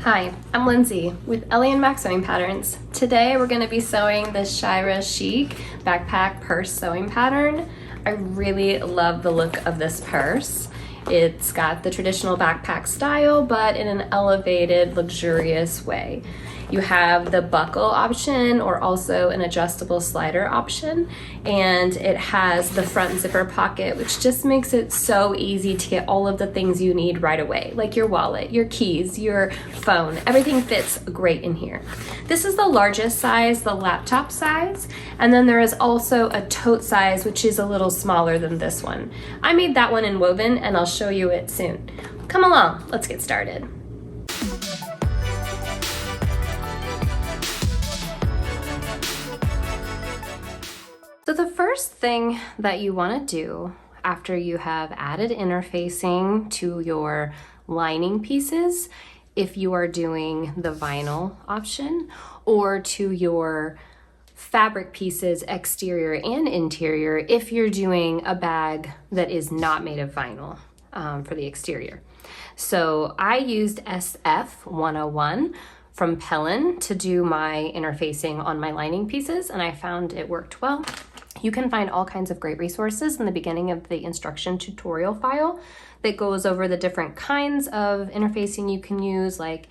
Hi, I'm Lindsey with Ellie and Mac Sewing Patterns. Today we're going to be sewing the Shyra Chic Backpack Purse sewing pattern. I really love the look of this purse. It's got the traditional backpack style, but in an elevated, luxurious way. You have the buckle option or also an adjustable slider option, and it has the front zipper pocket, which just makes it so easy to get all of the things you need right away, like your wallet, your keys, your phone. Everything fits great in here. This is the largest size, the laptop size, and then there is also a tote size, which is a little smaller than this one. I made that one in woven, and I'll show you it soon. Come along, let's get started. So the first thing that you want to do after you have added interfacing to your lining pieces, if you are doing the vinyl option, or to your fabric pieces, exterior and interior, if you're doing a bag that is not made of vinyl for the exterior. So I used SF 101 from Pellin to do my interfacing on my lining pieces, and I found it worked well. You can find all kinds of great resources in the beginning of the instruction tutorial file that goes over the different kinds of interfacing you can use, like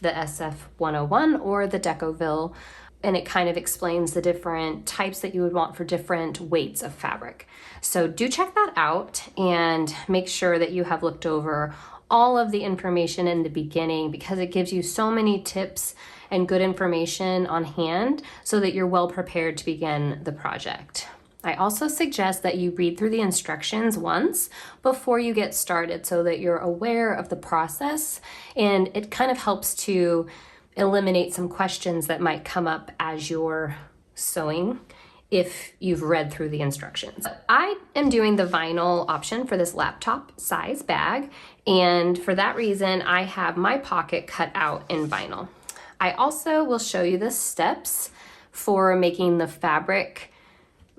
the SF 101 or the Decoville, and it kind of explains the different types that you would want for different weights of fabric. So do check that out and make sure that you have looked over all of the information in the beginning, because it gives you so many tips and good information on hand so that you're well prepared to begin the project. I also suggest that you read through the instructions once before you get started so that you're aware of the process, and it kind of helps to eliminate some questions that might come up as you're sewing if you've read through the instructions. I am doing the vinyl option for this laptop size bag, and for that reason I have my pocket cut out in vinyl. I also will show you the steps for making the fabric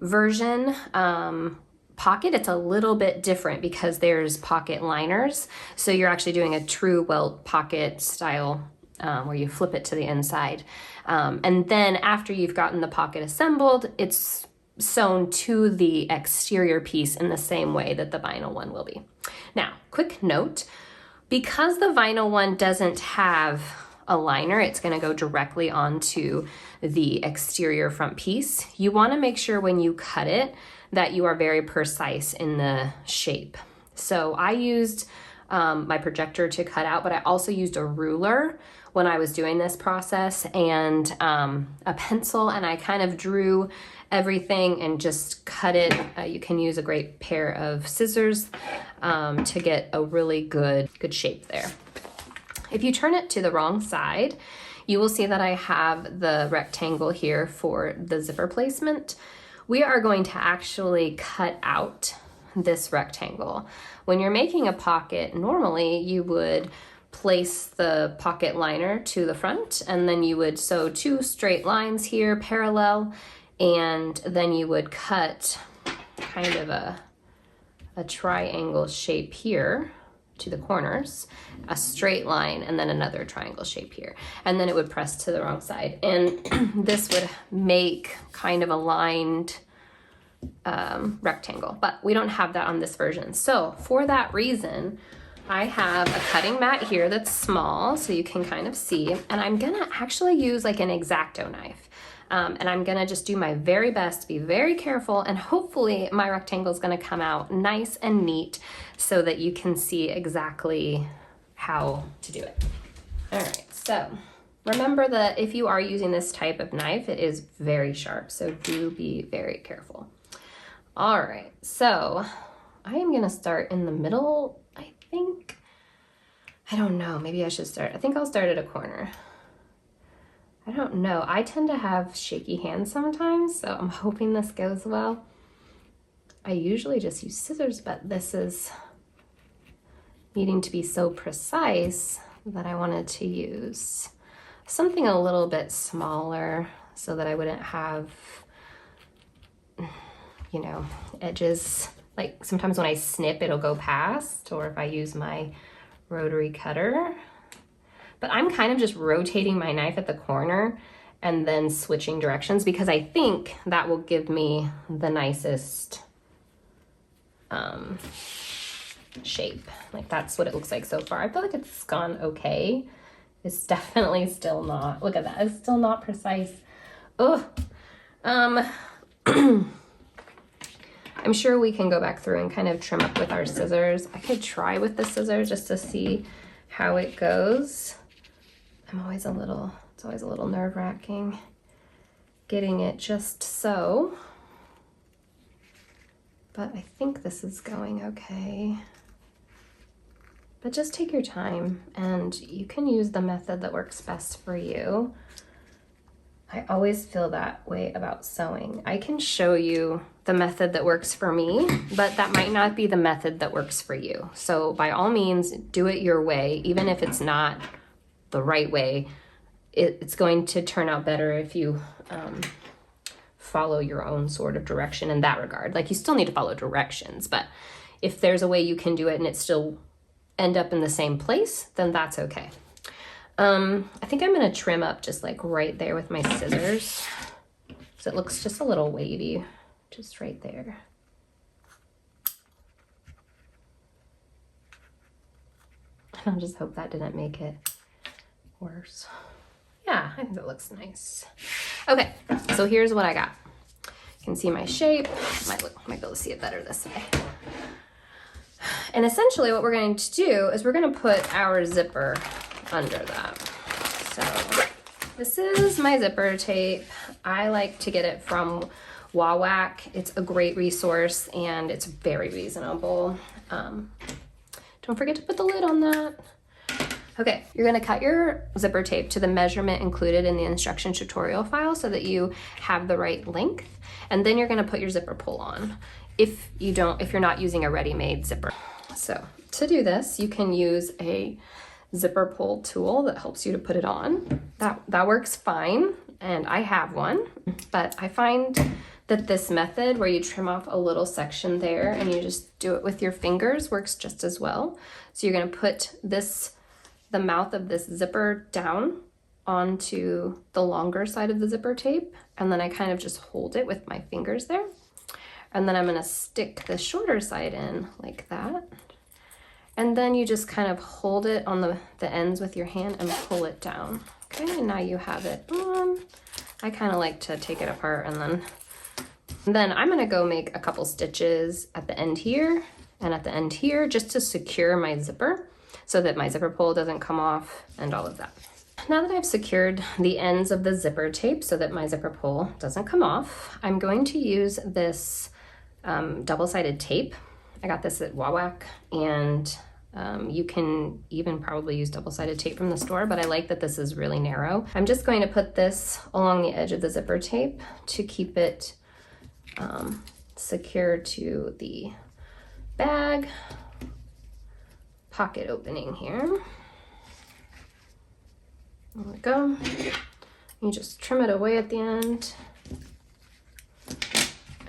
version pocket. It's a little bit different because there's pocket liners, so you're actually doing a true welt pocket style where you flip it to the inside. And then after you've gotten the pocket assembled, it's sewn to the exterior piece in the same way that the vinyl one will be. Now, quick note, because the vinyl one doesn't have a liner, it's going to go directly onto the exterior front piece. You want to make sure when you cut it that you are very precise in the shape. So I used my projector to cut out, but I also used a ruler when I was doing this process, and a pencil, and I kind of drew everything and just cut it. You can use a great pair of scissors to get a really good shape there. If you turn it to the wrong side, you will see that I have the rectangle here for the zipper placement. We are going to actually cut out this rectangle. When you're making a pocket, normally you would place the pocket liner to the front, and then you would sew two straight lines here parallel, and then you would cut kind of a triangle shape here to the corners, a straight line, and then another triangle shape here. And then it would press to the wrong side. And this would make kind of a lined rectangle, but we don't have that on this version. So for that reason, I have a cutting mat here that's small, so you can kind of see, and I'm gonna actually use like an X-Acto knife. And I'm gonna just do my very best to be very careful, and hopefully my rectangle is gonna come out nice and neat so that you can see exactly how to do it. All right, so remember that if you are using this type of knife, it is very sharp, so do be very careful. All right, so I am gonna start in the middle, I think. I don't know, maybe I should start. I think I'll start at a corner. I don't know. I tend to have shaky hands sometimes, so I'm hoping this goes well. I usually just use scissors, but this is needing to be so precise that I wanted to use something a little bit smaller so that I wouldn't have, you know, edges. Like sometimes when I snip, it'll go past, or if I use my rotary cutter. But I'm kind of just rotating my knife at the corner and then switching directions because I think that will give me the nicest shape. Like that's what it looks like so far. I feel like it's gone okay. It's definitely still not, look at that, it's still not precise. Ugh. I'm sure we can go back through and kind of trim up with our scissors. I could try with the scissors just to see how it goes. It's always a little nerve-wracking getting it just so. But I think this is going okay. But just take your time and you can use the method that works best for you. I always feel that way about sewing. I can show you the method that works for me, but that might not be the method that works for you. So by all means, do it your way, even if it's not the right way. It's going to turn out better if you follow your own sort of direction in that regard. Like you still need to follow directions, but if there's a way you can do it and it still end up in the same place, then that's okay. I think I'm gonna trim up just like right there with my scissors. So it looks just a little wavy, just right there. And I'll just hope that didn't make it worse. Yeah, I think that looks nice. Okay, so here's what I got. You can see my shape. Might be able to see it better this way. And essentially what we're going to do is we're going to put our zipper under that. So this is my zipper tape. I like to get it from Wawak. It's a great resource and it's very reasonable. Don't forget to put the lid on that. Okay, you're gonna cut your zipper tape to the measurement included in the instruction tutorial file so that you have the right length. And then you're gonna put your zipper pull on if you're not using a ready-made zipper. So to do this, you can use a zipper pull tool that helps you to put it on. That works fine, and I have one, but I find that this method where you trim off a little section there and you just do it with your fingers works just as well. So you're gonna put the mouth of this zipper down onto the longer side of the zipper tape, and then I kind of just hold it with my fingers there. And then I'm gonna stick the shorter side in like that. And then you just kind of hold it on the ends with your hand and pull it down. Okay, and now you have it on. I kind of like to take it apart and then I'm gonna go make a couple stitches at the end here and at the end here just to secure my zipper so that my zipper pull doesn't come off and all of that. Now that I've secured the ends of the zipper tape so that my zipper pull doesn't come off, I'm going to use this double-sided tape. I got this at Wawak, and you can even probably use double-sided tape from the store, but I like that this is really narrow. I'm just going to put this along the edge of the zipper tape to keep it secure to the bag pocket opening here. There we go. You just trim it away at the end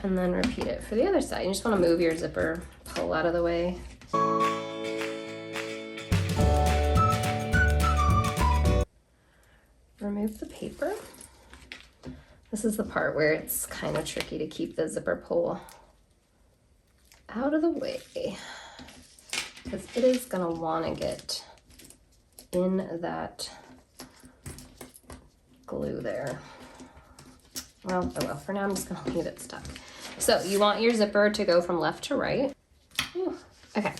and then repeat it for the other side. You just want to move your zipper pull out of the way. Remove the paper. This is the part where it's kind of tricky to keep the zipper pull out of the way because it is going to want to get in that glue there. Well, oh well, for now I'm just going to leave it stuck. So you want your zipper to go from left to right. Ooh, okay.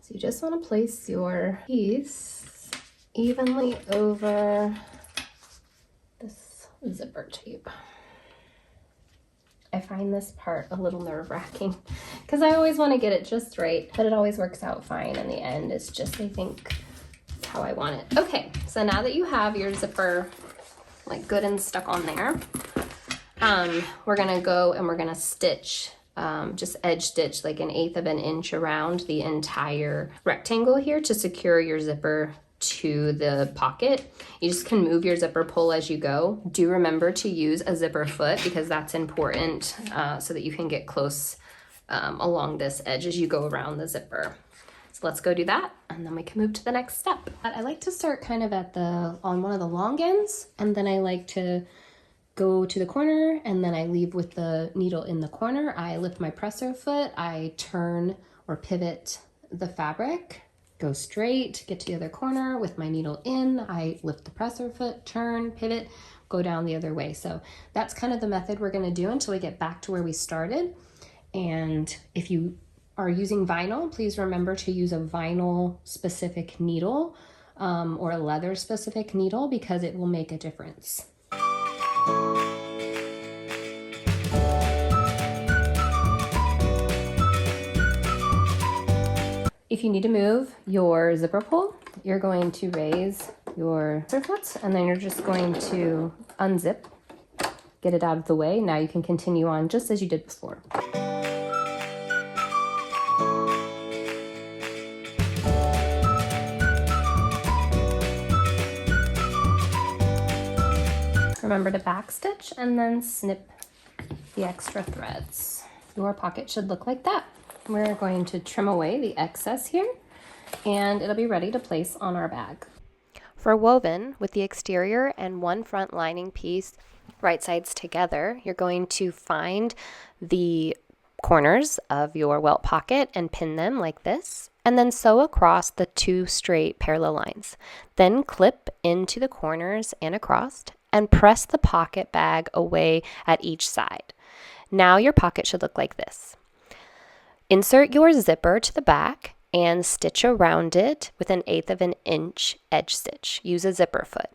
So you just want to place your piece evenly over this zipper tape. I find this part a little nerve-wracking because I always want to get it just right, but it always works out fine in the end. It's just, I think, how I want it. Okay, so now that you have your zipper like good and stuck on there, we're gonna go and we're gonna stitch, just edge stitch like 1/8 of an inch around the entire rectangle here to secure your zipper to the pocket. You just can move your zipper pull as you go. Do remember to use a zipper foot because that's important so that you can get close along this edge as you go around the zipper. So let's go do that, and then we can move to the next step. I like to start kind of on one of the long ends, and then I like to go to the corner, and then I leave with the needle in the corner. I lift my presser foot, I turn or pivot the fabric, go straight, get to the other corner with my needle in, I lift the presser foot, turn, pivot, go down the other way. So that's kind of the method we're gonna do until we get back to where we started. And if you are using vinyl, please remember to use a vinyl specific needle or a leather specific needle, because it will make a difference. If you need to move your zipper pull, you're going to raise your surflets, and then you're just going to unzip, get it out of the way. Now you can continue on just as you did before. Remember to backstitch and then snip the extra threads. Your pocket should look like that. We're going to trim away the excess here, and it'll be ready to place on our bag. For woven, with the exterior and one front lining piece right sides together, you're going to find the corners of your welt pocket and pin them like this, and then sew across the 2 straight parallel lines. Then clip into the corners and across, and press the pocket bag away at each side. Now your pocket should look like this. Insert your zipper to the back and stitch around it with 1/8 of an inch edge stitch. Use a zipper foot.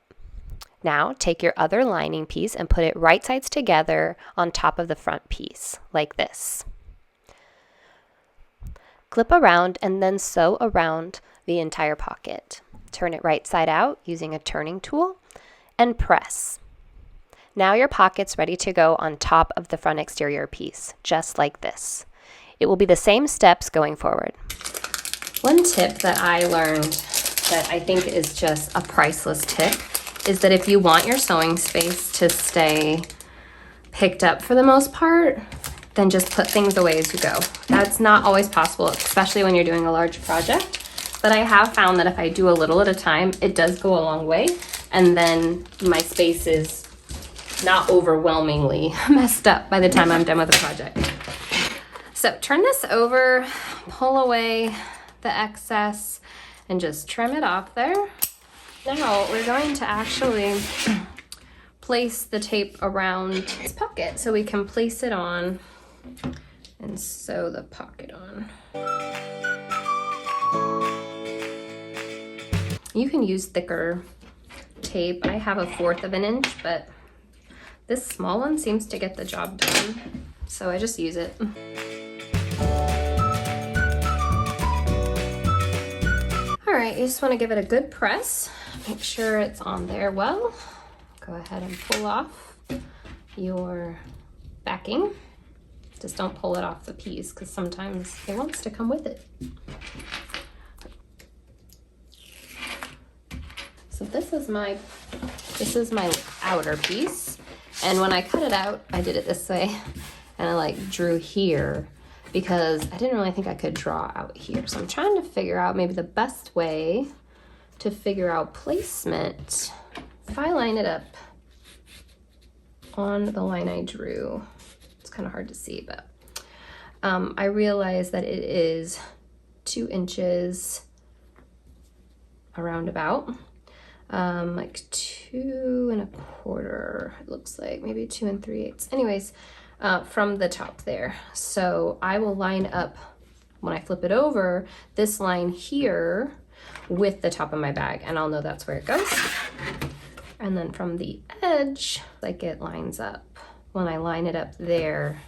Now take your other lining piece and put it right sides together on top of the front piece, like this. Clip around and then sew around the entire pocket. Turn it right side out using a turning tool and press. Now your pocket's ready to go on top of the front exterior piece, just like this. It will be the same steps going forward. One tip that I learned that I think is just a priceless tip is that if you want your sewing space to stay picked up for the most part, then just put things away as you go. That's not always possible, especially when you're doing a large project. But I have found that if I do a little at a time, it does go a long way. And then my space is not overwhelmingly messed up by the time I'm done with the project. So turn this over, pull away the excess, and just trim it off there. Now we're going to actually place the tape around this pocket so we can place it on and sew the pocket on. You can use thicker tape. I have 1/4 of an inch, but this small one seems to get the job done, so I just use it. All right, you just want to give it a good press. Make sure it's on there well. Go ahead and pull off your backing. Just don't pull it off the piece, because sometimes it wants to come with it. So this is my outer piece, and when I cut it out, I did it this way, and I like drew here because I didn't really think I could draw out here. So I'm trying to figure out maybe the best way to figure out placement. If I line it up on the line I drew, it's kind of hard to see, but I realized that it is 2 inches around about. Like 2 1/4, it looks like, maybe 2 3/8. Anyways, from the top there. So I will line up, when I flip it over, this line here with the top of my bag, and I'll know that's where it goes. And then from the edge, like it lines up. When I line it up there,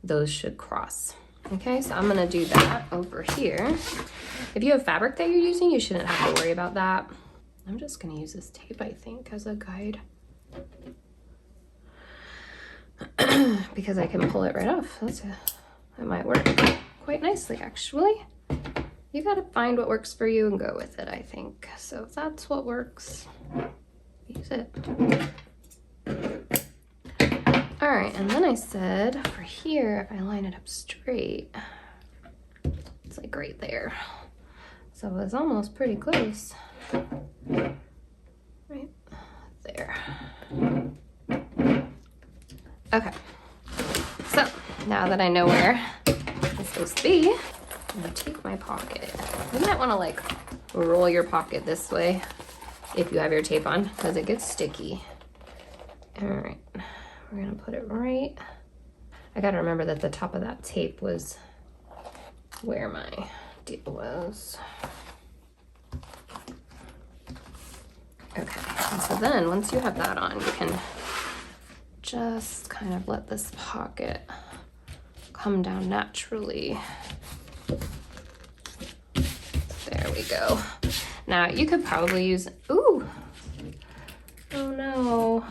those should cross. Okay, so I'm gonna do that over here. If you have fabric that you're using, you shouldn't have to worry about that. I'm just gonna use this tape, I think, as a guide. Because I can pull it right off. That might work quite nicely, actually. You gotta find what works for you and go with it, I think. So if that's what works, use it. All right, and then I said for here, if I line it up straight, it's like right there. So it's almost pretty close. Right there. Okay. So now that I know where it's supposed to be, I'm gonna take my pocket. You might want to like roll your pocket this way if you have your tape on, because it gets sticky. All right, we're gonna put it right. I gotta remember that the top of that tape was where my deal was. Okay, and so then once you have that on, you can just kind of let this pocket come down naturally. There we go. Now you could probably use, ooh, oh no.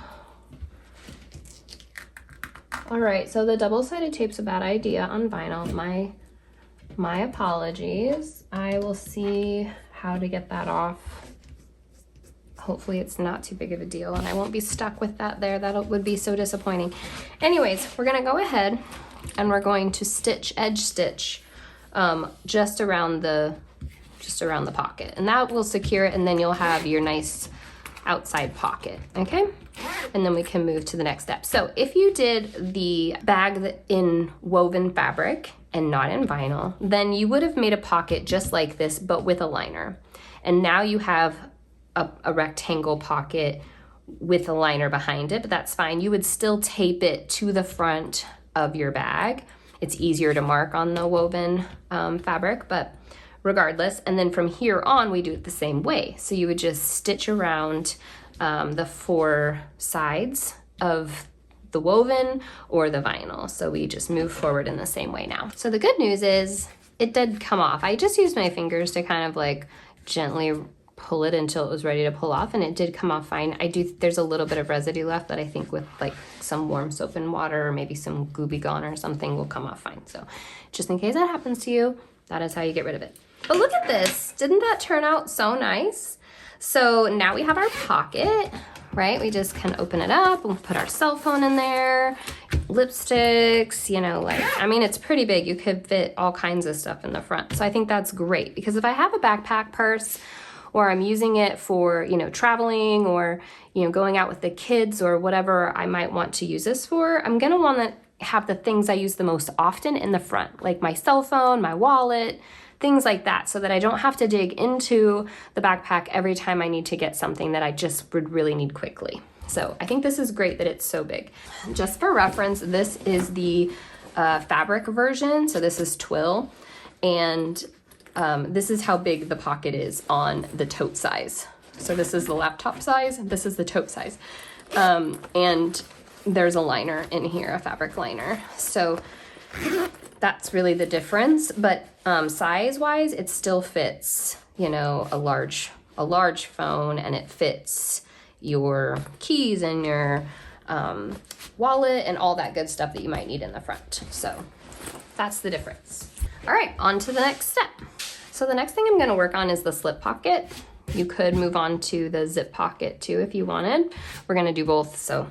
All right, so the double-sided tape's a bad idea on vinyl. My apologies. I will see how to get that off. Hopefully it's not too big of a deal and I won't be stuck with that there. That would be so disappointing. Anyways, we're gonna go ahead and we're going to stitch, edge stitch, just around the pocket, and that will secure it, and then you'll have your nice outside pocket, okay? And then we can move to the next step. So if you did the bag in woven fabric and not in vinyl, then you would have made a pocket just like this, but with a liner. And now you have a rectangle pocket with a liner behind it, but that's fine. You would still tape it to the front of your bag. It's easier to mark on the woven fabric, but regardless. And then from here on, we do it the same way. So you would just stitch around the four sides of the woven or the vinyl. So we just move forward in the same way now. So the good news is it did come off. I just used my fingers to kind of like gently pull it until it was ready to pull off, and it did come off fine. There's a little bit of residue left that I think with like some warm soap and water or maybe some Gooby Gone or something will come off fine. So just in case that happens to you, that is how you get rid of it. But look at this, didn't that turn out so nice? So now we have our pocket, right? We just can open it up and put our cell phone in there, lipsticks, you know, like, I mean, it's pretty big. You could fit all kinds of stuff in the front. So I think that's great, because if I have a backpack purse or I'm using it for, you know, traveling or, you know, going out with the kids or whatever I might want to use this for, I'm gonna want to have the things I use the most often in the front, like my cell phone, my wallet, things like that, so that I don't have to dig into the backpack every time I need to get something that I just would really need quickly. So I think this is great that it's so big. Just for reference, this is the fabric version. So this is twill, and this is how big the pocket is on the tote size. So this is the laptop size, this is the tote size. And there's a liner in here, a fabric liner. So that's really the difference, but size-wise, it still fits, you know, a large phone, and it fits your keys and your wallet and all that good stuff that you might need in the front. So that's the difference. All right, on to the next step. So the next thing I'm gonna work on is the slip pocket. You could move on to the zip pocket too if you wanted. We're gonna do both. So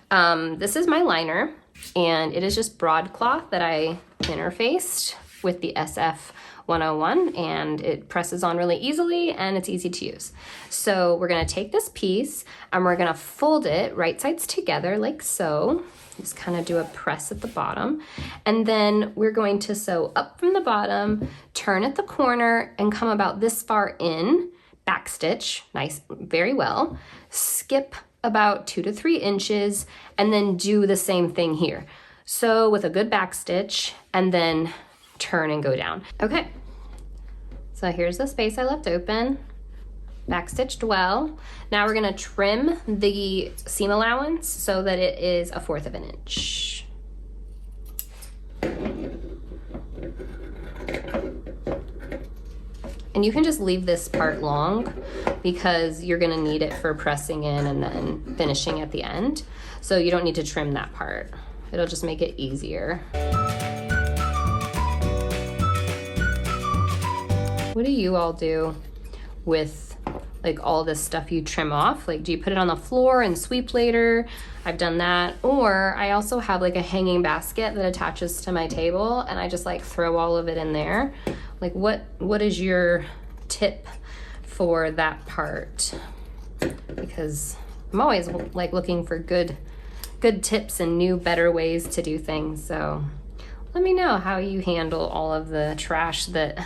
this is my liner, and it is just broadcloth that I interfaced with the SF 101, and it presses on really easily and it's easy to use. So we're gonna take this piece and we're gonna fold it right sides together like so. Just kind of do a press at the bottom, and then we're going to sew up from the bottom, turn at the corner, and come about this far in, backstitch, nice, very well, skip about 2 to 3 inches, and then do the same thing here. So with a good backstitch, and then turn and go down. Okay, so here's the space I left open, backstitched well. Now we're gonna trim the seam allowance so that it is 1/4 of an inch. And you can just leave this part long because you're gonna need it for pressing in and then finishing at the end. So you don't need to trim that part. It'll just make it easier. What do you all do with like all this stuff you trim off? Like, do you put it on the floor and sweep later? I've done that. Or I also have like a hanging basket that attaches to my table, and I just like throw all of it in there. Like what is your tip for that part, because I'm always like looking for good tips and new, better ways to do things. So let me know how you handle all of the trash that,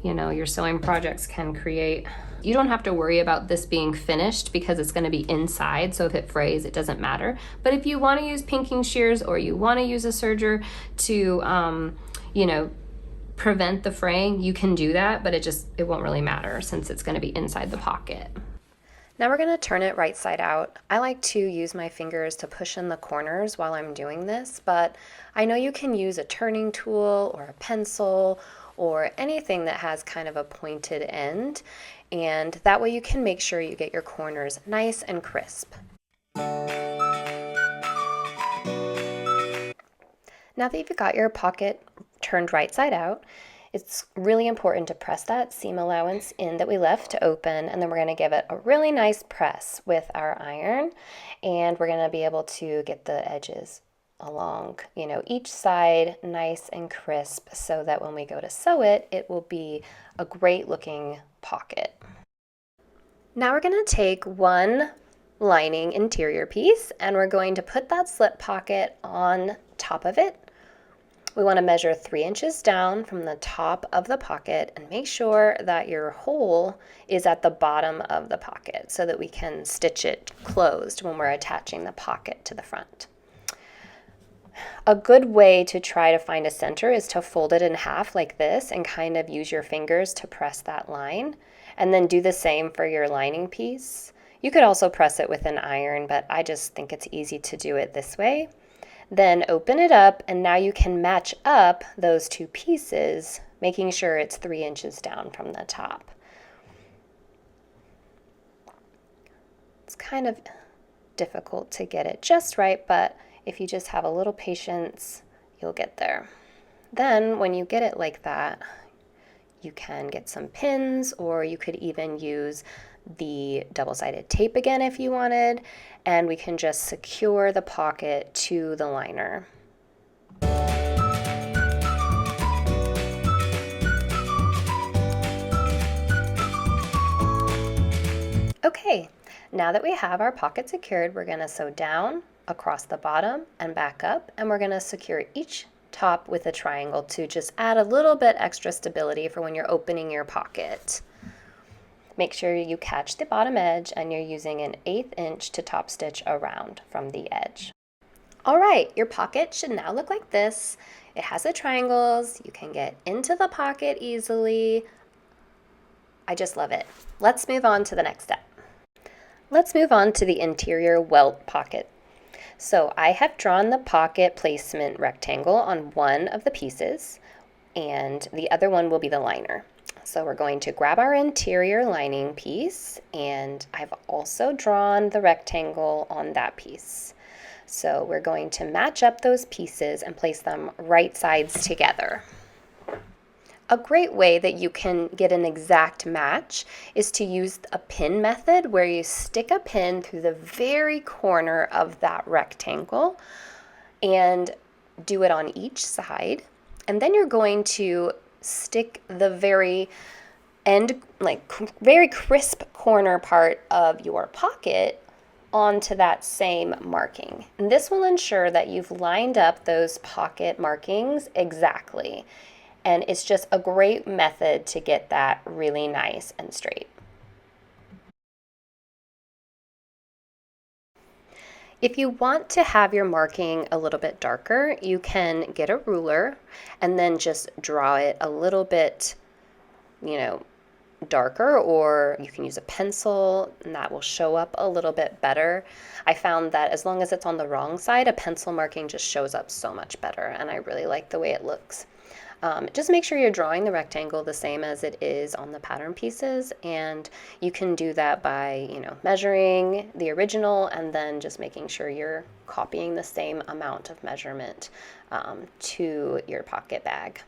you know, your sewing projects can create. You don't have to worry about this being finished because it's going to be inside, so if it frays, it doesn't matter. But if you want to use pinking shears or you want to use a serger to, you know, prevent the fraying, you can do that, but it won't really matter since it's going to be inside the pocket. Now we're going to turn it right side out. I like to use my fingers to push in the corners while I'm doing this, but I know you can use a turning tool or a pencil or anything that has kind of a pointed end, and that way you can make sure you get your corners nice and crisp. Now that you've got your pocket turned right side out, it's really important to press that seam allowance in that we left to open, and then we're going to give it a really nice press with our iron, and we're going to be able to get the edges along, you know, each side nice and crisp so that when we go to sew it, it will be a great looking pocket. Now we're going to take one lining interior piece and we're going to put that slip pocket on top of it. We want to measure 3 inches down from the top of the pocket and make sure that your hole is at the bottom of the pocket so that we can stitch it closed when we're attaching the pocket to the front. A good way to try to find a center is to fold it in half like this and kind of use your fingers to press that line, and then do the same for your lining piece. You could also press it with an iron, but I just think it's easy to do it this way. Then open it up, and now you can match up those two pieces, making sure it's 3 inches down from the top. It's kind of difficult to get it just right, but if you just have a little patience, you'll get there. Then when you get it like that, you can get some pins, or you could even use the double-sided tape again if you wanted, and we can just secure the pocket to the liner. Okay, now that we have our pocket secured, we're going to sew down across the bottom and back up, and we're going to secure each top with a triangle to just add a little bit extra stability for when you're opening your pocket. Make sure you catch the bottom edge and you're using an 1/8 inch to top stitch around from the edge. All right, your pocket should now look like this. It has the triangles. You can get into the pocket easily. I just love it. Let's move on to the next step. Let's move on to the interior welt pocket. So I have drawn the pocket placement rectangle on one of the pieces, and the other one will be the liner. So we're going to grab our interior lining piece, and I've also drawn the rectangle on that piece. So we're going to match up those pieces and place them right sides together. A great way that you can get an exact match is to use a pin method, where you stick a pin through the very corner of that rectangle and do it on each side. And then you're going to stick the very end, like very crisp corner part of your pocket onto that same marking. And this will ensure that you've lined up those pocket markings exactly. And it's just a great method to get that really nice and straight. If you want to have your marking a little bit darker, you can get a ruler and then just draw it a little bit, you know, darker, or you can use a pencil and that will show up a little bit better. I found that as long as it's on the wrong side, a pencil marking just shows up so much better, and I really like the way it looks. Just make sure you're drawing the rectangle the same as it is on the pattern pieces, and you can do that by, you know, measuring the original and then just making sure you're copying the same amount of measurement to your pocket bag.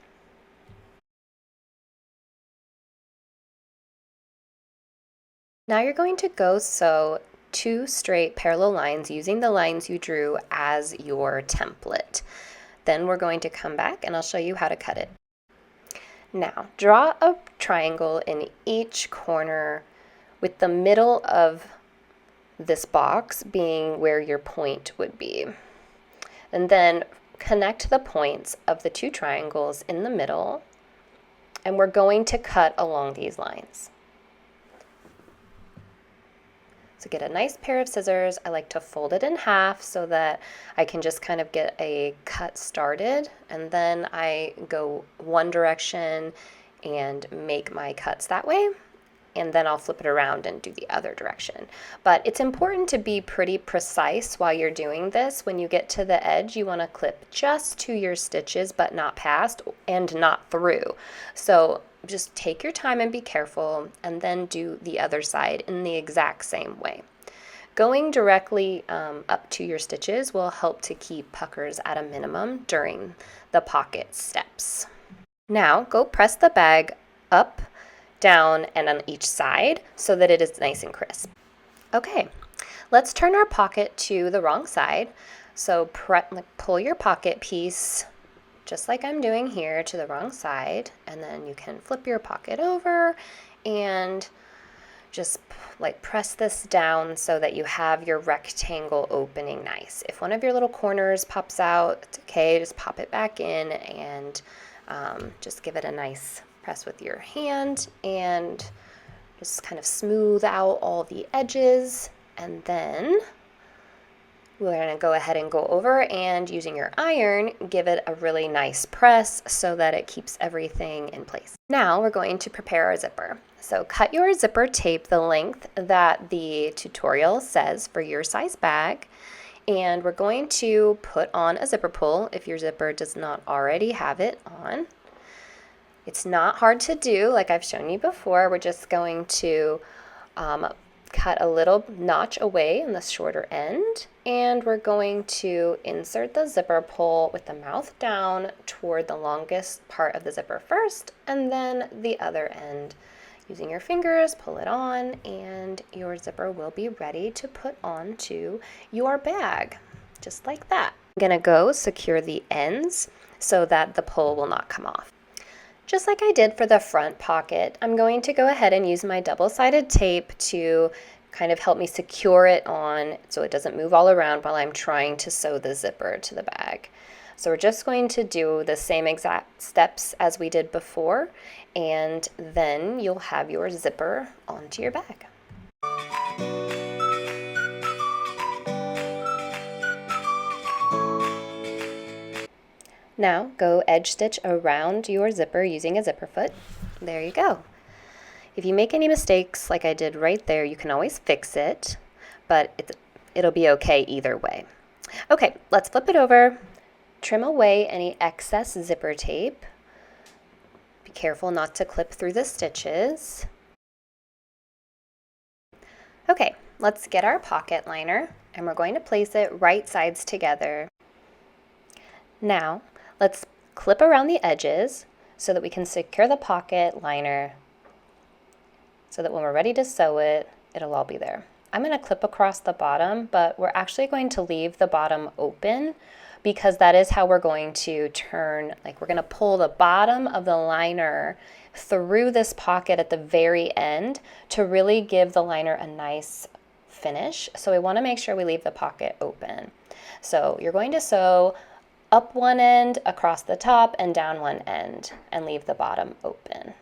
Now you're going to go sew 2 straight parallel lines using the lines you drew as your template. Then we're going to come back and I'll show you how to cut it. Now, draw a triangle in each corner with the middle of this box being where your point would be. And then connect the points of the two triangles in the middle, and we're going to cut along these lines. So get a nice pair of scissors. I like to fold it in half so that I can just kind of get a cut started, and then I go one direction and make my cuts that way, and then I'll flip it around and do the other direction. But it's important to be pretty precise while you're doing this. When you get to the edge, you want to clip just to your stitches, but not past and not through. So just take your time and be careful, and then do the other side in the exact same way. Going directly up to your stitches will help to keep puckers at a minimum during the pocket steps. Now go press the bag up, down, and on each side so that it is nice and crisp. Okay, let's turn our pocket to the wrong side. So pull your pocket piece just like I'm doing here to the wrong side, and then you can flip your pocket over and just like press this down so that you have your rectangle opening nice. If one of your little corners pops out, it's okay, just pop it back in and just give it a nice press with your hand and just kind of smooth out all the edges. And then we're going to go ahead and go over and, using your iron, give it a really nice press so that it keeps everything in place. Now we're going to prepare our zipper. So cut your zipper tape the length that the tutorial says for your size bag, and we're going to put on a zipper pull if your zipper does not already have it on. It's not hard to do, like I've shown you before. We're just going to cut a little notch away on the shorter end, and we're going to insert the zipper pull with the mouth down toward the longest part of the zipper first, and then the other end. Using your fingers, pull it on, and your zipper will be ready to put onto your bag, just like that. I'm gonna go secure the ends so that the pull will not come off. Just like I did for the front pocket, I'm going to go ahead and use my double-sided tape to kind of help me secure it on so it doesn't move all around while I'm trying to sew the zipper to the bag. So we're just going to do the same exact steps as we did before, and then you'll have your zipper onto your bag. Now go edge stitch around your zipper using a zipper foot. There you go. If you make any mistakes like I did right there, you can always fix it, but it'll be okay either way. Okay, let's flip it over. Trim away any excess zipper tape. Be careful not to clip through the stitches. Okay, let's get our pocket liner, and we're going to place it right sides together. Now, let's clip around the edges so that we can secure the pocket liner so that when we're ready to sew it, it'll all be there. I'm going to clip across the bottom, but we're actually going to leave the bottom open because that is how we're going to turn, like we're going to pull the bottom of the liner through this pocket at the very end to really give the liner a nice finish. So we want to make sure we leave the pocket open. So you're going to sew up one end, across the top, and down one end, and leave the bottom open.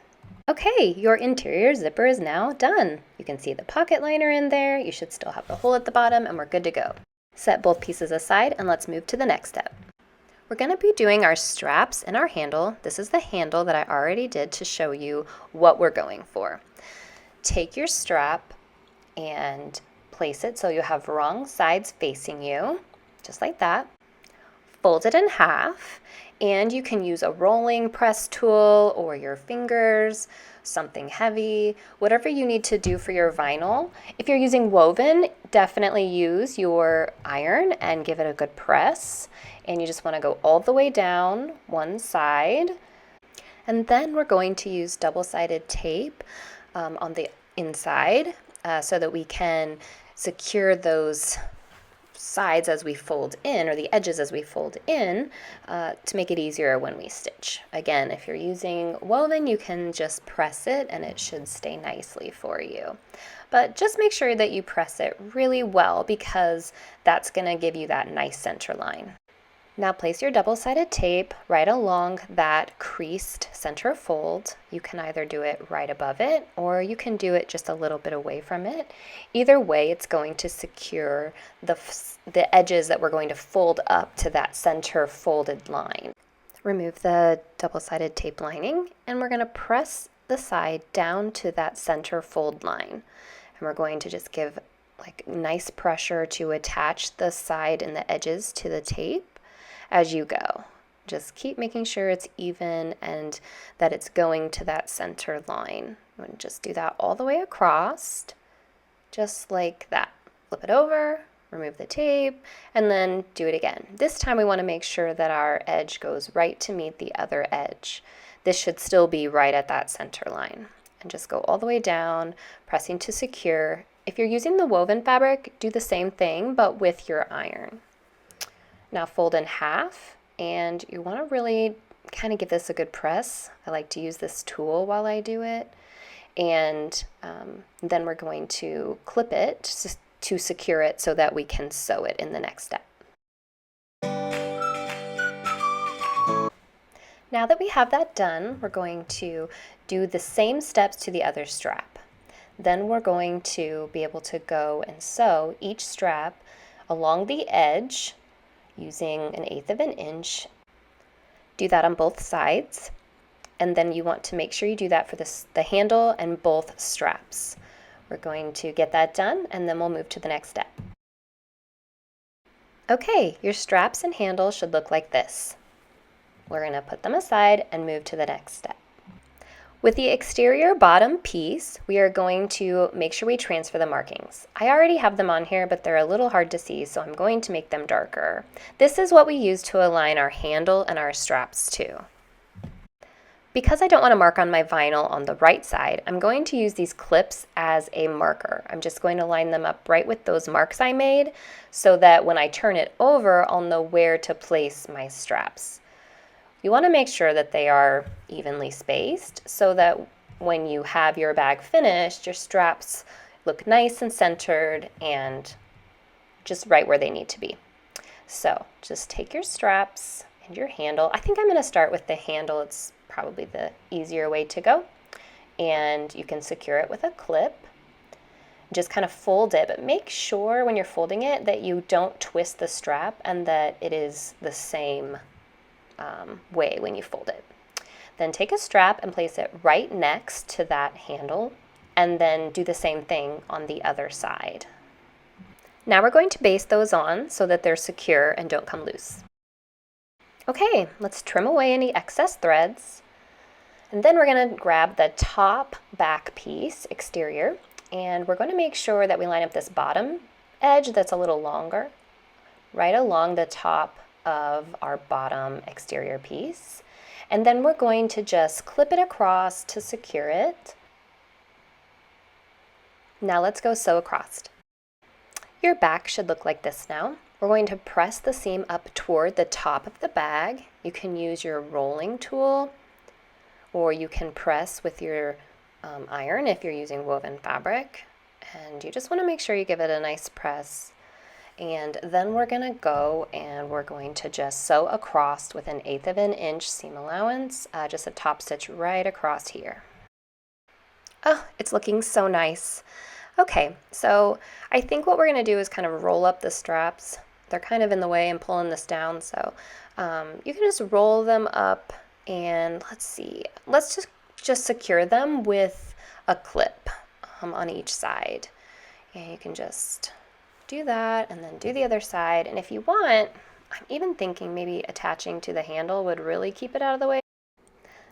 Okay, your interior zipper is now done. You can see the pocket liner in there. You should still have the hole at the bottom, and we're good to go. Set both pieces aside, and let's move to the next step. We're going to be doing our straps and our handle. This is the handle that I already did to show you what we're going for. Take your strap and place it so you have wrong sides facing you, just like that. Fold it in half, and you can use a rolling press tool or your fingers, something heavy, whatever you need to do for your vinyl. If you're using woven, definitely use your iron and give it a good press. And you just want to go all the way down one side. And then we're going to use double-sided tape on the inside so that we can secure those sides as we fold in, or the edges as we fold in, to make it easier when we stitch. Again, if you're using woven, you can just press it and it should stay nicely for you. But just make sure that you press it really well, because that's going to give you that nice center line. Now place your double-sided tape right along that creased center fold. You can either do it right above it, or you can do it just a little bit away from it. Either way, it's going to secure the edges that we're going to fold up to that center folded line. Remove the double-sided tape lining, and we're going to press the side down to that center fold line. And we're going to just give like nice pressure to attach the side and the edges to the tape as you go. Just keep making sure it's even and that it's going to that center line. And just do that all the way across, just like that. Flip it over, remove the tape, and then do it again. This time we want to make sure that our edge goes right to meet the other edge. This should still be right at that center line. And just go all the way down, pressing to secure. If you're using the woven fabric, do the same thing, but with your iron. Now fold in half, and you want to really kind of give this a good press. I like to use this tool while I do it. And then we're going to clip it to secure it so that we can sew it in the next step. Now that we have that done, we're going to do the same steps to the other strap. Then we're going to be able to go and sew each strap along the edge using 1/8 of an inch. Do that on both sides, and then you want to make sure you do that for the handle and both straps. We're going to get that done, and then we'll move to the next step. Okay, your straps and handle should look like this. We're going to put them aside and move to the next step. With the exterior bottom piece, we are going to make sure we transfer the markings. I already have them on here, but they're a little hard to see, so I'm going to make them darker. This is what we use to align our handle and our straps too. Because I don't want to mark on my vinyl on the right side, I'm going to use these clips as a marker. I'm just going to line them up right with those marks I made, so that when I turn it over, I'll know where to place my straps. You want to make sure that they are evenly spaced so that when you have your bag finished, your straps look nice and centered and just right where they need to be. So just take your straps and your handle. I think I'm going to start with the handle. It's probably the easier way to go. And you can secure it with a clip. Just kind of fold it, but make sure when you're folding it that you don't twist the strap and that it is the same way when you fold it. Then take a strap and place it right next to that handle, and then do the same thing on the other side. Now we're going to baste those on so that they're secure and don't come loose. Okay, let's trim away any excess threads, and then we're going to grab the top back piece, exterior, and we're going to make sure that we line up this bottom edge that's a little longer right along the top of our bottom exterior piece, and then we're going to just clip it across to secure it. Now let's go sew across. Your back should look like this now. We're going to press the seam up toward the top of the bag. You can use your rolling tool, or you can press with your iron if you're using woven fabric, and you just want to make sure you give it a nice press. And then we're going to go and we're going to just sew across with 1/8 of an inch seam allowance, just a top stitch right across here. Oh, it's looking so nice. Okay, so I think what we're going to do is kind of roll up the straps. They're kind of in the way and pulling this down, so you can just roll them up, and let's see. Let's just secure them with a clip on each side. And you can just do that and then do the other side, and if you want, I'm even thinking maybe attaching to the handle would really keep it out of the way.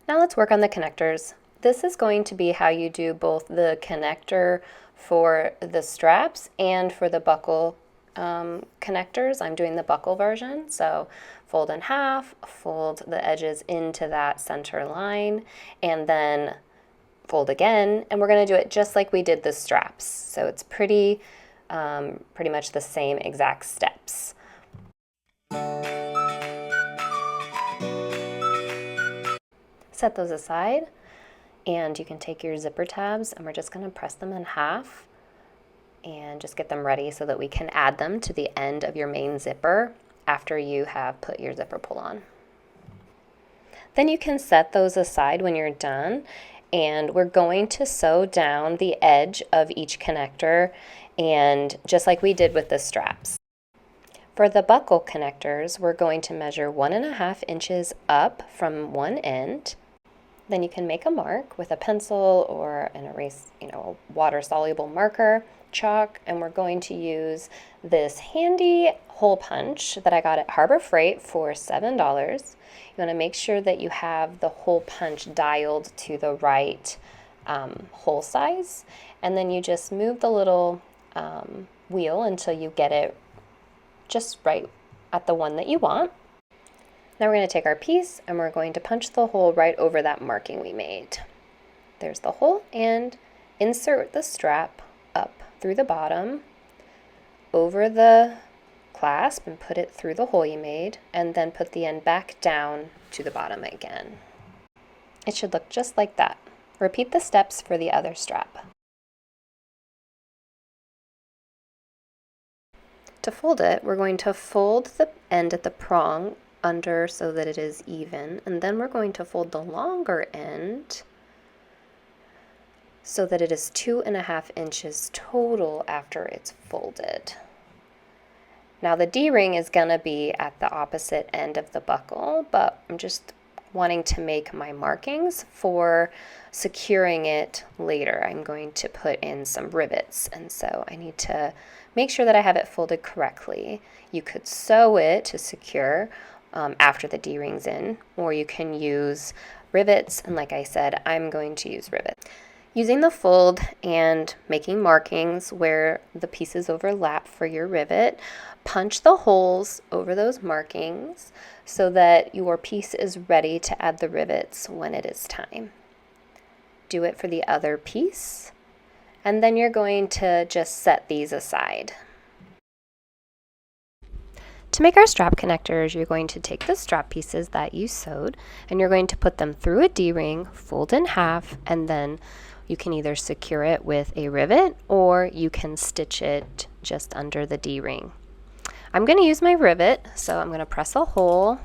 Now let's work on the connectors. This is going to be how you do both the connector for the straps and for the buckle connectors. I'm doing the buckle version, so fold in half, fold the edges into that center line, and then fold again, and we're going to do it just like we did the straps. So it's pretty pretty much the same exact steps. Set those aside, and you can take your zipper tabs, and we're just going to press them in half and just get them ready so that we can add them to the end of your main zipper after you have put your zipper pull on. Then you can set those aside when you're done, and we're going to sew down the edge of each connector, and just like we did with the straps. For the buckle connectors, we're going to measure 1.5 inches up from one end. Then you can make a mark with a pencil or an erase, a water-soluble marker, chalk, and we're going to use this handy hole punch that I got at Harbor Freight for $7. You want to make sure that you have the hole punch dialed to the right hole size, and then you just move the little wheel until you get it just right at the one that you want. Now we're going to take our piece and we're going to punch the hole right over that marking we made. There's the hole, and insert the strap up through the bottom, over the clasp, and put it through the hole you made, and then put the end back down to the bottom again. It should look just like that. Repeat the steps for the other strap. To fold it, we're going to fold the end at the prong under so that it is even, and then we're going to fold the longer end so that it is 2.5 inches total after it's folded. Now the D-ring is going to be at the opposite end of the buckle, but I'm just wanting to make my markings for securing it later. I'm going to put in some rivets, and so I need to make sure that I have it folded correctly. You could sew it to secure after the D-ring's in, or you can use rivets, and like I said, I'm going to use rivets. Using the fold and making markings where the pieces overlap for your rivet, punch the holes over those markings so that your piece is ready to add the rivets when it is time. Do it for the other piece, and then you're going to just set these aside. To make our strap connectors, you're going to take the strap pieces that you sewed and you're going to put them through a D-ring, fold in half, and then you can either secure it with a rivet or you can stitch it just under the D-ring. I'm going to use my rivet, so I'm going to press a hole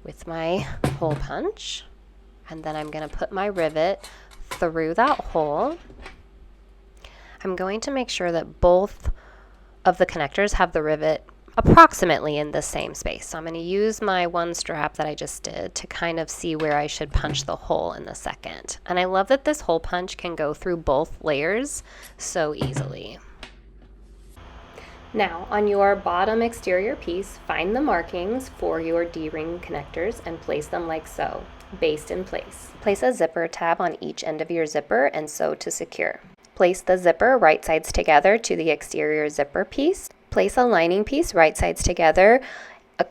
with my hole punch, and then I'm going to put my rivet through that hole. I'm going to make sure that both of the connectors have the rivet approximately in the same space. So I'm going to use my one strap that I just did to kind of see where I should punch the hole in the second. And I love that this hole punch can go through both layers so easily. Now, on your bottom exterior piece, find the markings for your D-ring connectors and place them like so, based in place. Place a zipper tab on each end of your zipper and sew to secure. Place the zipper right sides together to the exterior zipper piece. Place a lining piece right sides together,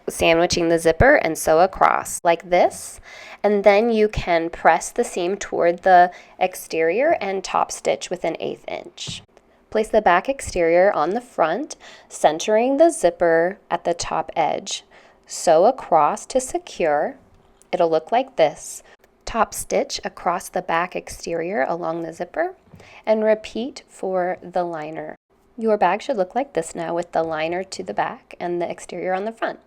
sandwiching the zipper, and sew across like this. And then you can press the seam toward the exterior and top stitch with 1/8 inch. Place the back exterior on the front, centering the zipper at the top edge. Sew across to secure. It'll look like this. Top stitch across the back exterior along the zipper, and repeat for the liner. Your bag should look like this now with the liner to the back and the exterior on the front.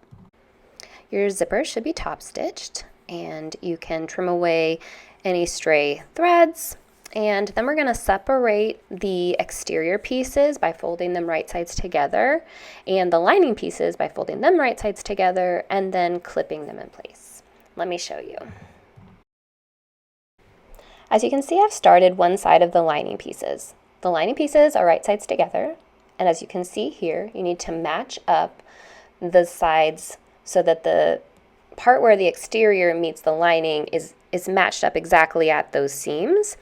Your zipper should be top stitched, and you can trim away any stray threads. And then we're going to separate the exterior pieces by folding them right sides together, and the lining pieces by folding them right sides together and then clipping them in place. Let me show you. As you can see, I've started one side of the lining pieces. The lining pieces are right sides together, and as you can see here, you need to match up the sides so that the part where the exterior meets the lining is matched up exactly at those seams.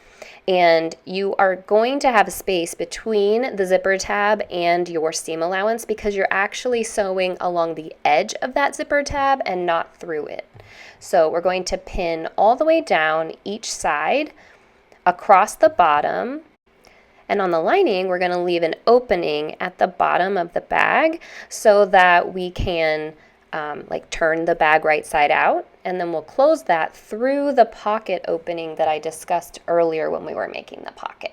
And you are going to have a space between the zipper tab and your seam allowance because you're actually sewing along the edge of that zipper tab and not through it. So we're going to pin all the way down each side across the bottom, And on the lining, we're going to leave an opening at the bottom of the bag so that we can like turn the bag right side out, and then we'll close that through the pocket opening that I discussed earlier when we were making the pocket.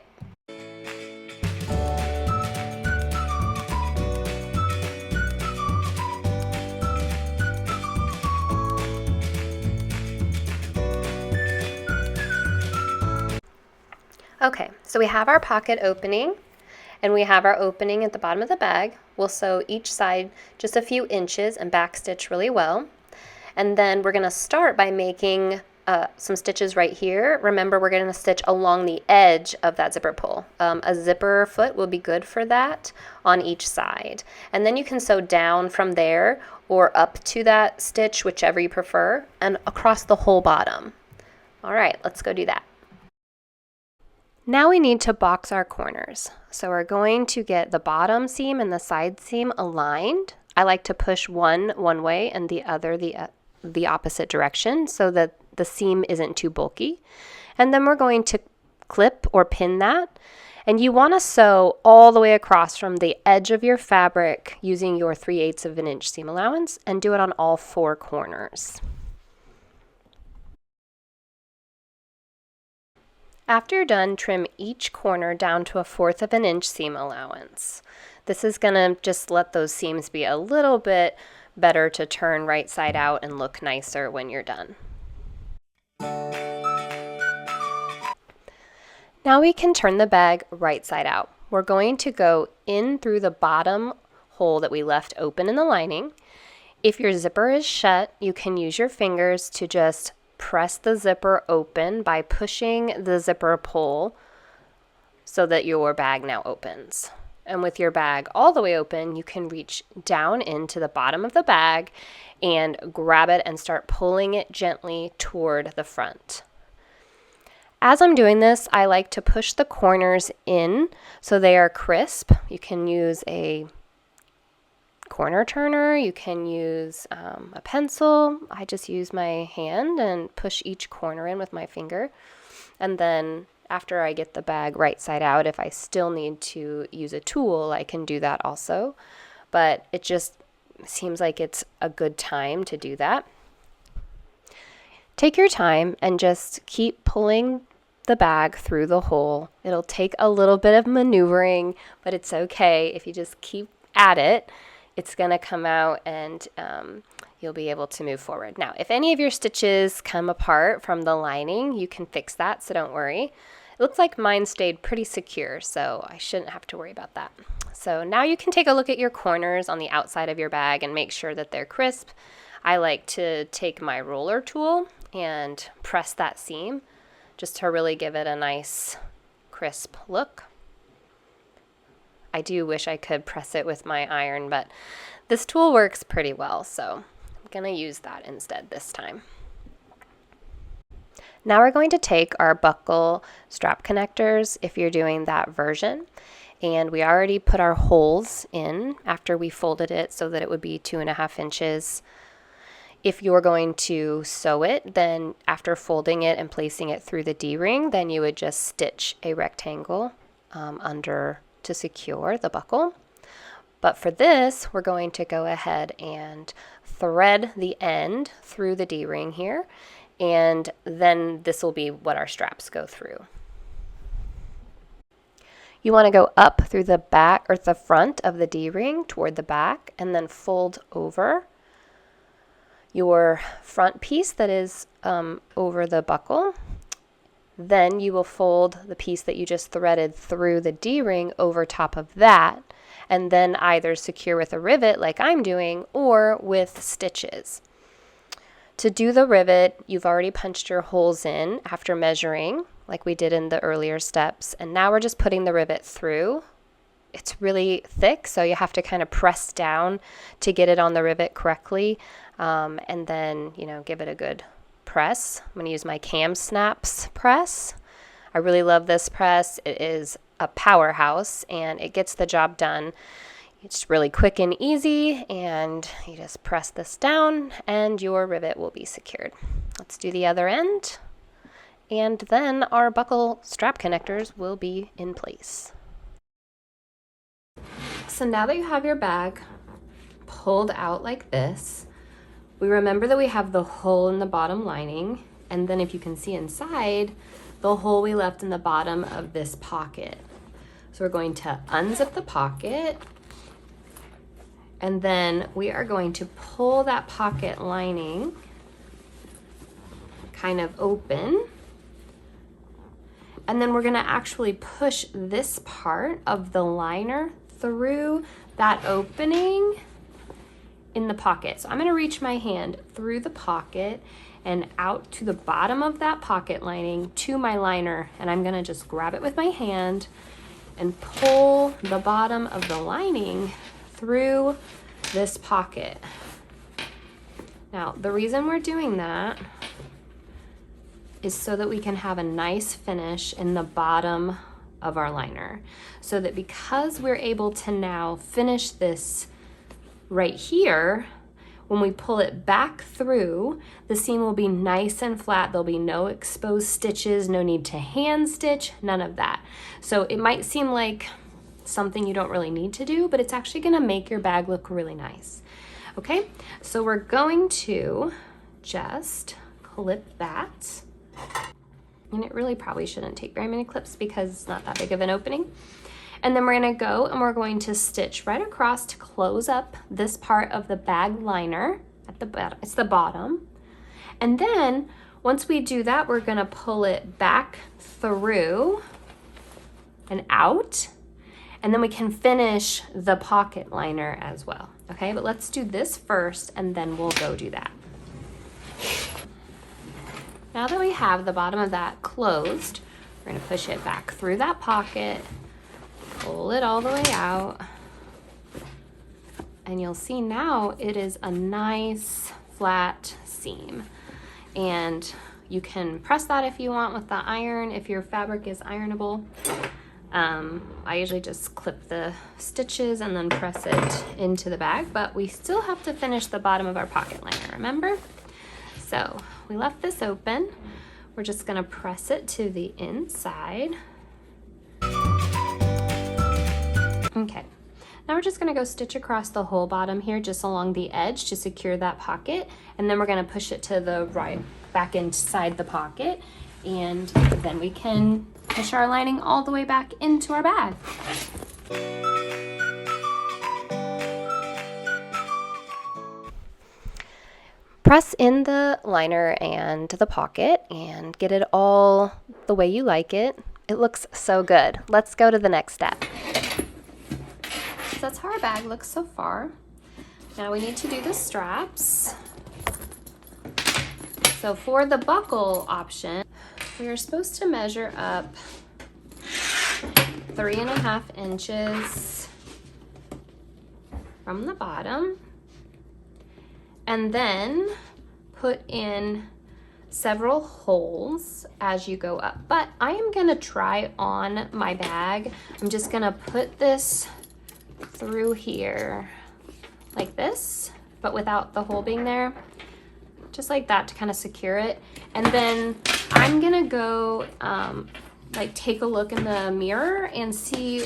Okay, so we have our pocket opening and we have our opening at the bottom of the bag. We'll sew each side just a few inches and backstitch really well. And then we're going to start by making some stitches right here. Remember, we're going to stitch along the edge of that zipper pull. A zipper foot will be good for that on each side. And then you can sew down from there or up to that stitch, whichever you prefer, and across the whole bottom. All right, let's go do that. Now we need to box our corners. So we're going to get the bottom seam and the side seam aligned. I like to push one way and the other the opposite direction so that the seam isn't too bulky. And then we're going to clip or pin that. And you want to sew all the way across from the edge of your fabric using your 3/8 of an inch seam allowance, and do it on all 4 corners. After you're done, trim each corner down to a 1/4 of an inch seam allowance. This is going to just let those seams be a little bit better to turn right side out and look nicer when you're done. Now we can turn the bag right side out. We're going to go in through the bottom hole that we left open in the lining. If your zipper is shut, you can use your fingers to just press the zipper open by pushing the zipper pull so that your bag now opens. And with your bag all the way open, you can reach down into the bottom of the bag and grab it and start pulling it gently toward the front. As I'm doing this, I like to push the corners in so they are crisp. You can use a corner turner, you can use a pencil. I just use my hand and push each corner in with my finger. And then after I get the bag right side out, if I still need to use a tool, I can do that also. But it just seems like it's a good time to do that. Take your time and just keep pulling the bag through the hole. It'll take a little bit of maneuvering, but it's okay. If you just keep at it, it's going to come out and you'll be able to move forward. Now, if any of your stitches come apart from the lining, you can fix that, so don't worry. It looks like mine stayed pretty secure, so I shouldn't have to worry about that. So now you can take a look at your corners on the outside of your bag and make sure that they're crisp. I like to take my roller tool and press that seam just to really give it a nice crisp look. I do wish I could press it with my iron, but this tool works pretty well, so I'm going to use that instead this time. Now we're going to take our buckle strap connectors, if you're doing that version, and we already put our holes in after we folded it so that it would be 2.5 inches. If you're going to sew it, then after folding it and placing it through the D-ring, then you would just stitch a rectangle under to secure the buckle. But for this, we're going to go ahead and thread the end through the D-ring here, and then this will be what our straps go through. You want to go up through the back or the front of the D-ring toward the back, and then fold over your front piece that is over the buckle. Then you will fold the piece that you just threaded through the D-ring over top of that, and then either secure with a rivet like I'm doing or with stitches. To do the rivet, you've already punched your holes in after measuring like we did in the earlier steps, and now we're just putting the rivet through. It's really thick, so you have to kind of press down to get it on the rivet correctly, and then give it a good press. I'm going to use my Cam Snaps press. I really love this press. It is a powerhouse and it gets the job done. It's really quick and easy, and you just press this down and your rivet will be secured. Let's do the other end, and then our buckle strap connectors will be in place. So now that you have your bag pulled out like this, we remember that we have the hole in the bottom lining, and then if you can see inside, the hole we left in the bottom of this pocket. So we're going to unzip the pocket, and then we are going to pull that pocket lining kind of open. And then we're gonna actually push this part of the liner through that opening in the pocket. So I'm gonna reach my hand through the pocket and out to the bottom of that pocket lining to my liner, and I'm gonna just grab it with my hand and pull the bottom of the lining through this pocket. Now, the reason we're doing that is so that we can have a nice finish in the bottom of our liner. So that because we're able to now finish this right here, when we pull it back through, the seam will be nice and flat. There'll be no exposed stitches, no need to hand stitch, none of that. So it might seem like something you don't really need to do, but it's actually gonna make your bag look really nice. Okay, so we're going to just clip that. And it really probably shouldn't take very many clips because it's not that big of an opening. And then we're gonna go and we're going to stitch right across to close up this part of the bag liner at the bottom. It's the bottom. And then once we do that, we're gonna pull it back through and out. And then we can finish the pocket liner as well. Okay, but let's do this first and then we'll go do that. Now that we have the bottom of that closed, we're gonna push it back through that pocket, pull it all the way out, and you'll see now it is a nice flat seam. And you can press that if you want with the iron, if your fabric is ironable. I usually just clip the stitches and then press it into the bag, but we still have to finish the bottom of our pocket liner, remember? So we left this open. We're just gonna press it to the inside. Okay, now we're just gonna go stitch across the whole bottom here, just along the edge to secure that pocket. And then we're gonna push it to the right, back inside the pocket. And then we can push our lining all the way back into our bag. Press in the liner and the pocket and get it all the way you like it. It looks so good. Let's go to the next step. So that's how our bag looks so far. Now we need to do the straps. So for the buckle option, we are supposed to measure up 3.5 inches from the bottom, and then put in several holes as you go up. But I am gonna try on my bag. I'm just gonna put this through here like this, but without the hole being there, just like that to kind of secure it. And then I'm gonna go like take a look in the mirror and see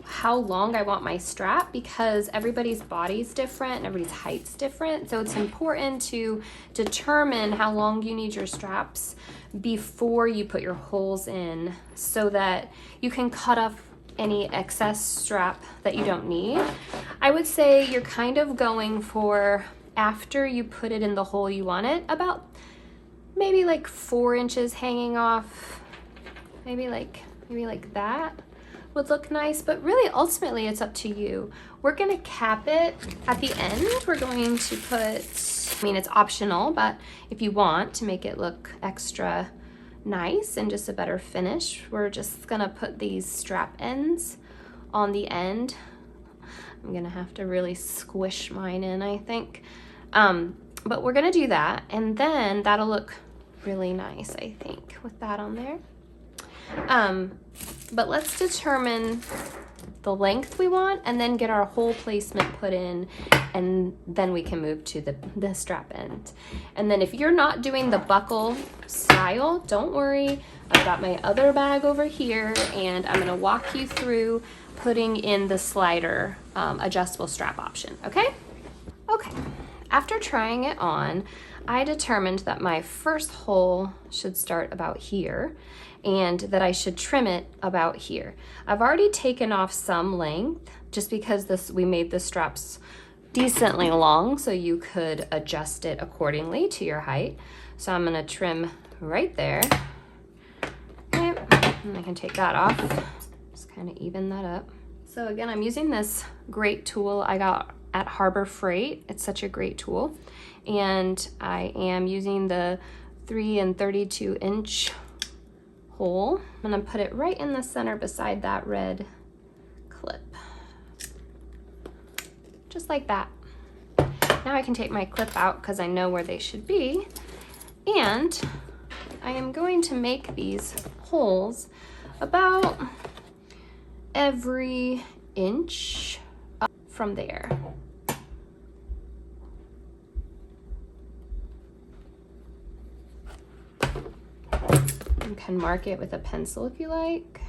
how long I want my strap, because everybody's body's different and everybody's height's different. So it's important to determine how long you need your straps before you put your holes in, so that you can cut off any excess strap that you don't need. I would say you're kind of going for, after you put it in the hole you want it, about maybe like 4 inches hanging off, maybe like that would look nice, but really ultimately it's up to you. We're gonna cap it at the end. We're going to put, I mean, it's optional, but if you want to make it look extra nice and just a better finish, we're just gonna put these strap ends on the end. I'm gonna have to really squish mine in, I think. But we're gonna do that, and then that'll look really nice, I think, with that on there. But let's determine the length we want and then get our hole placement put in, and then we can move to the strap end. And then if you're not doing the buckle style, don't worry. I've got my other bag over here and I'm gonna walk you through putting in the slider adjustable strap option, okay? Okay, after trying it on, I determined that my first hole should start about here and that I should trim it about here. I've already taken off some length just because we made the straps decently long so you could adjust it accordingly to your height. So I'm gonna trim right there. Okay, and I can take that off, just kind of even that up. So again, I'm using this great tool I got at Harbor Freight. It's such a great tool. And I am using the 3 32 inch hole. I'm gonna put it right in the center beside that red clip. Just like that. Now I can take my clip out because I know where they should be. And I am going to make these holes about every inch up from there. You can mark it with a pencil if you like.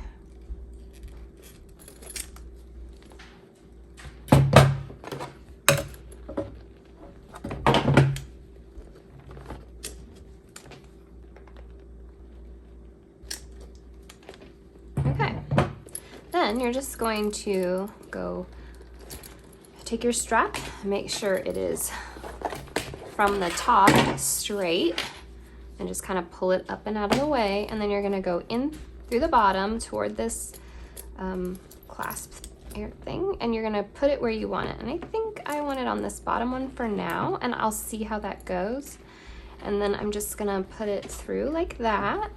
Okay, then you're just going to go take your strap and make sure it is from the top straight, and just kind of pull it up and out of the way, and then you're gonna go in through the bottom toward this clasp thing, and you're gonna put it where you want it. And I think I want it on this bottom one for now, and I'll see how that goes. And then I'm just gonna put it through like that,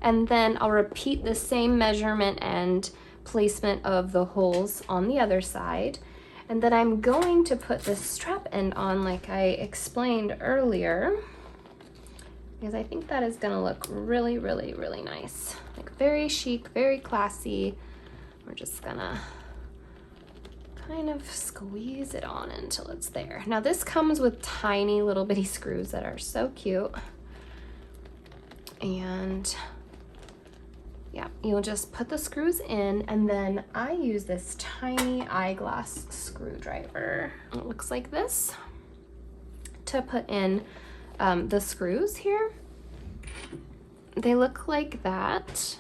and then I'll repeat the same measurement and placement of the holes on the other side. And then I'm going to put this strap end on like I explained earlier, because I think that is gonna look really, really, really nice. Like very chic, very classy. We're just gonna kind of squeeze it on until it's there. Now this comes with tiny little bitty screws that are so cute. And yeah, you'll just put the screws in, and then I use this tiny eyeglass screwdriver. It looks like this to put in the screws here. They look like that,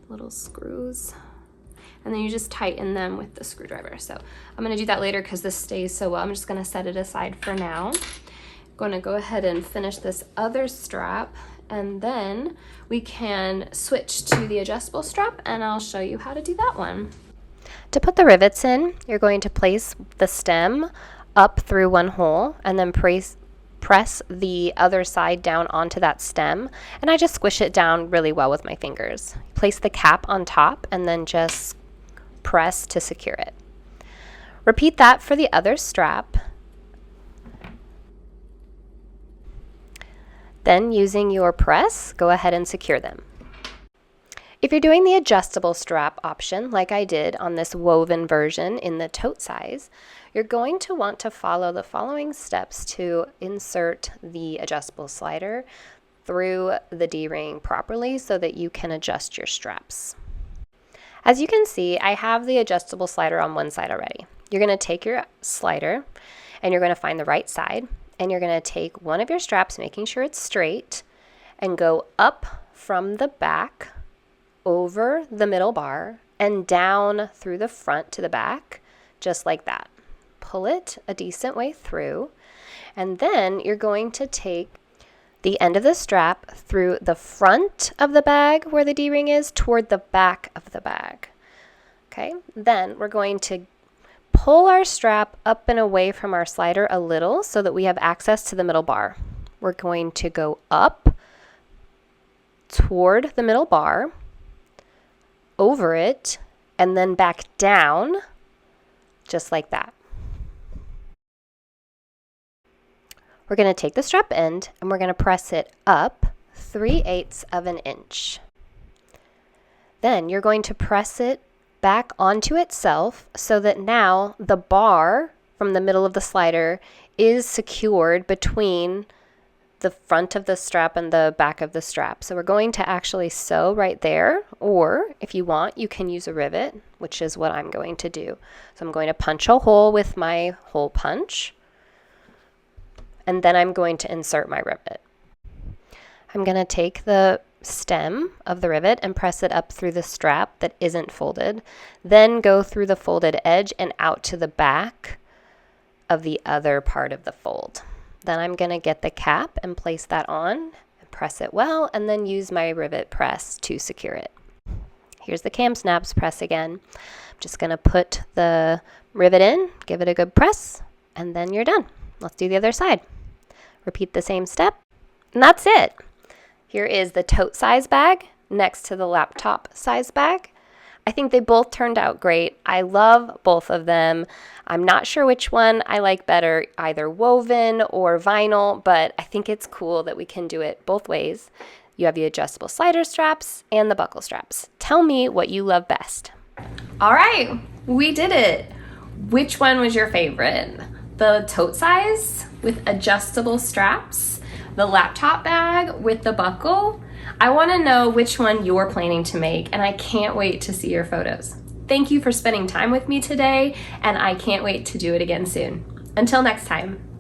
little screws, and then you just tighten them with the screwdriver. So I'm gonna do that later because this stays so well. I'm just gonna set it aside for now. I'm gonna go ahead and finish this other strap, and then we can switch to the adjustable strap, and I'll show you how to do that one. To put the rivets in, you're going to place the stem up through one hole and then press the other side down onto that stem, and I just squish it down really well with my fingers. Place the cap on top and then just press to secure it. Repeat that for the other strap. Then using your press, go ahead and secure them. If you're doing the adjustable strap option, like I did on this woven version in the tote size, you're going to want to follow the following steps to insert the adjustable slider through the D-ring properly so that you can adjust your straps. As you can see, I have the adjustable slider on one side already. You're going to take your slider and you're going to find the right side, and you're going to take one of your straps, making sure it's straight, and go up from the back over the middle bar and down through the front to the back, just like that. Pull it a decent way through, and then you're going to take the end of the strap through the front of the bag where the D-ring is toward the back of the bag. Okay, then we're going to pull our strap up and away from our slider a little so that we have access to the middle bar. We're going to go up toward the middle bar, over it, and then back down, just like that. We're going to take the strap end and we're going to press it up 3/8 of an inch. Then you're going to press it back onto itself so that now the bar from the middle of the slider is secured between the front of the strap and the back of the strap. So we're going to actually sew right there, or if you want, you can use a rivet, which is what I'm going to do. So I'm going to punch a hole with my hole punch, and then I'm going to insert my rivet. I'm going to take the stem of the rivet and press it up through the strap that isn't folded, then go through the folded edge and out to the back of the other part of the fold. Then I'm going to get the cap and place that on and press it well, and then use my rivet press to secure it. Here's the cam snaps press again. I'm just going to put the rivet in, give it a good press, and then you're done. Let's do the other side. Repeat the same step, and that's it. Here is the tote size bag next to the laptop size bag. I think they both turned out great. I love both of them. I'm not sure which one I like better, either woven or vinyl, but I think it's cool that we can do it both ways. You have the adjustable slider straps and the buckle straps. Tell me what you love best. All right, we did it. Which one was your favorite? The tote size with adjustable straps? The laptop bag with the buckle? I want to know which one you're planning to make, and I can't wait to see your photos. Thank you for spending time with me today, and I can't wait to do it again soon. Until next time.